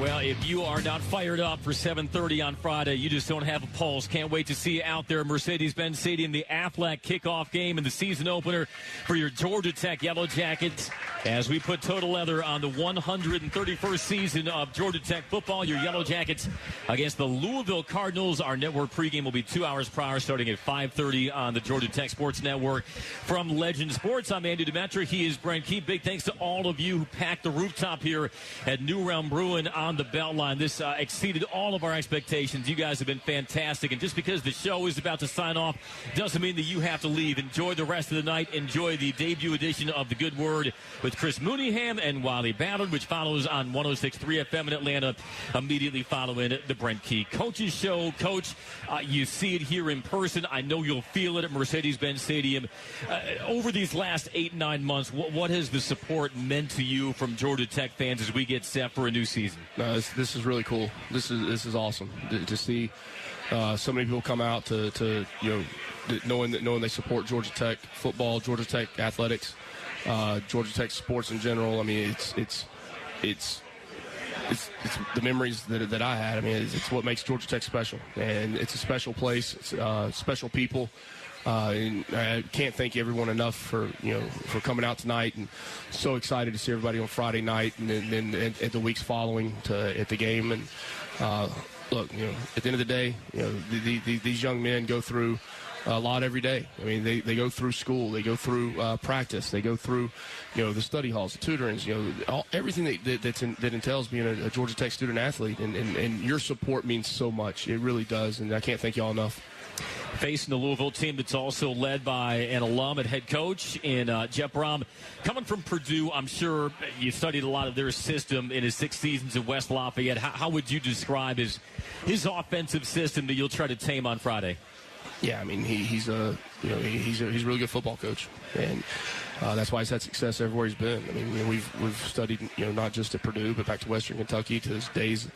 Speaker 1: Well, if you are not fired up for 7:30 on Friday, you just don't have a pulse. Can't wait to see you out there at Mercedes-Benz Stadium, the Aflac kickoff game and the season opener for your Georgia Tech Yellow Jackets. As we put total leather on the 131st season of Georgia Tech football, your Yellow Jackets against the Louisville Cardinals. Our network pregame will be 2 hours prior, starting at 5:30 on the Georgia Tech Sports Network. From Legend Sports, I'm Andy Demetra. He is Brent Key. Big thanks to all of you who packed the rooftop here at New Realm Brewing on the Beltline. This exceeded all of our expectations. You guys have been fantastic. And just because the show is about to sign off doesn't mean that you have to leave. Enjoy the rest of the night. Enjoy the debut edition of The Good Word with Chris Mooneyham and Wiley Ballard, which follows on 106.3 FM in Atlanta, immediately following the Brent Key Coaches Show. Coach, you see it here in person. I know you'll feel it at Mercedes-Benz Stadium. Over these last 8-9 months, what has the support meant to you from Georgia Tech fans as we get set for a new season?
Speaker 2: This is really cool. This is awesome to see so many people come out to knowing they support Georgia Tech football, Georgia Tech athletics, Georgia Tech sports in general. I mean, it's the memories that I had. I mean, it's what makes Georgia Tech special, and it's a special place. It's special people. And I can't thank everyone enough for coming out tonight, and so excited to see everybody on Friday night and then at the weeks following at the game. And look, at the end of the day, these young men go through a lot every day. I mean, they go through school, they go through practice, they go through the study halls, the tutorings, everything that entails being a Georgia Tech student athlete, and your support means so much. It really does, and I can't thank y'all enough.
Speaker 1: Facing the Louisville team that's also led by an alum and head coach in Jeff Brom. Coming from Purdue, I'm sure you studied a lot of their system in his 6 seasons at West Lafayette. How would you describe his offensive system that you'll try to tame on Friday?
Speaker 2: Yeah, I mean, he's a really good football coach, and that's why he's had success everywhere he's been. I mean, we've studied not just at Purdue, but back to Western Kentucky to his days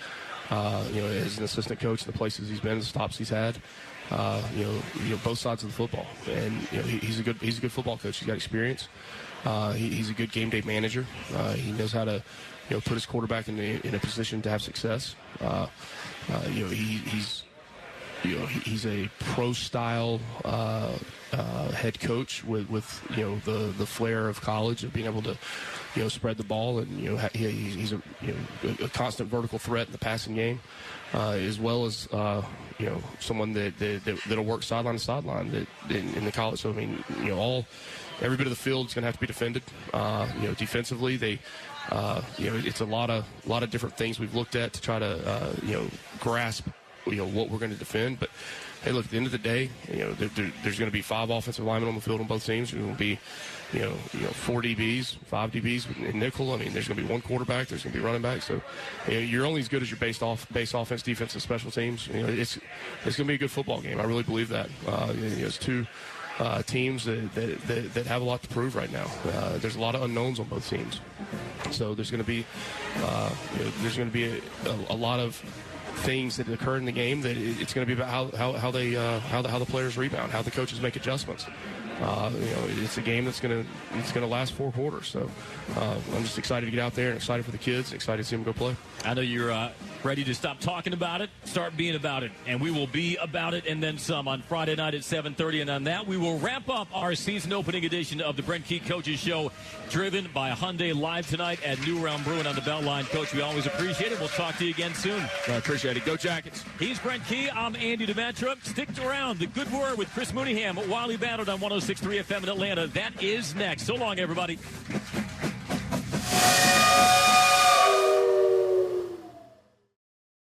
Speaker 2: as an assistant coach and the places he's been, the stops he's had. Both sides of the football, and he's a good football coach. He's got experience. He's a good game day manager. He knows how to put his quarterback in a position to have success. He's a pro style head coach with the flair of college of being able to spread the ball, and he's a constant vertical threat in the passing game, as well as someone that'll work sideline to sideline in the college. So I mean, every bit of the field is going to have to be defended. Defensively, it's a lot of different things we've looked at to try to grasp what we're going to defend. But hey, look, at the end of the day, there's going to be 5 offensive linemen on the field on both teams. There's going to be 4 DBs, 5 DBs in nickel. I mean, there's going to be 1 quarterback. There's going to be running back. So you're only as good as your base offense, defense, and special teams. It's going to be a good football game. I really believe that. It's 2 teams that have a lot to prove right now. There's a lot of unknowns on both teams. So there's going to be a lot of things that occur in the game that it's going to be about how the players rebound, how the coaches make adjustments. It's a game that's going to last 4 quarters. So I'm just excited to get out there and excited for the kids and excited to see them go play.
Speaker 1: I know you're ready to stop talking about it, start being about it, and we will be about it and then some on Friday night at 7:30. And on that, we will wrap up our season opening edition of the Brent Key Coaches Show, driven by Hyundai, live tonight at New Realm Brewing on the Beltline. Coach, we always appreciate it. We'll talk to you again soon.
Speaker 2: I appreciate it. Go Jackets.
Speaker 1: He's Brent Key. I'm Andy Demetra. Stick around. The Good Word with Chris Mooneyham, Wiley Ballard on 106.3 FM in Atlanta. That is next. So long, everybody.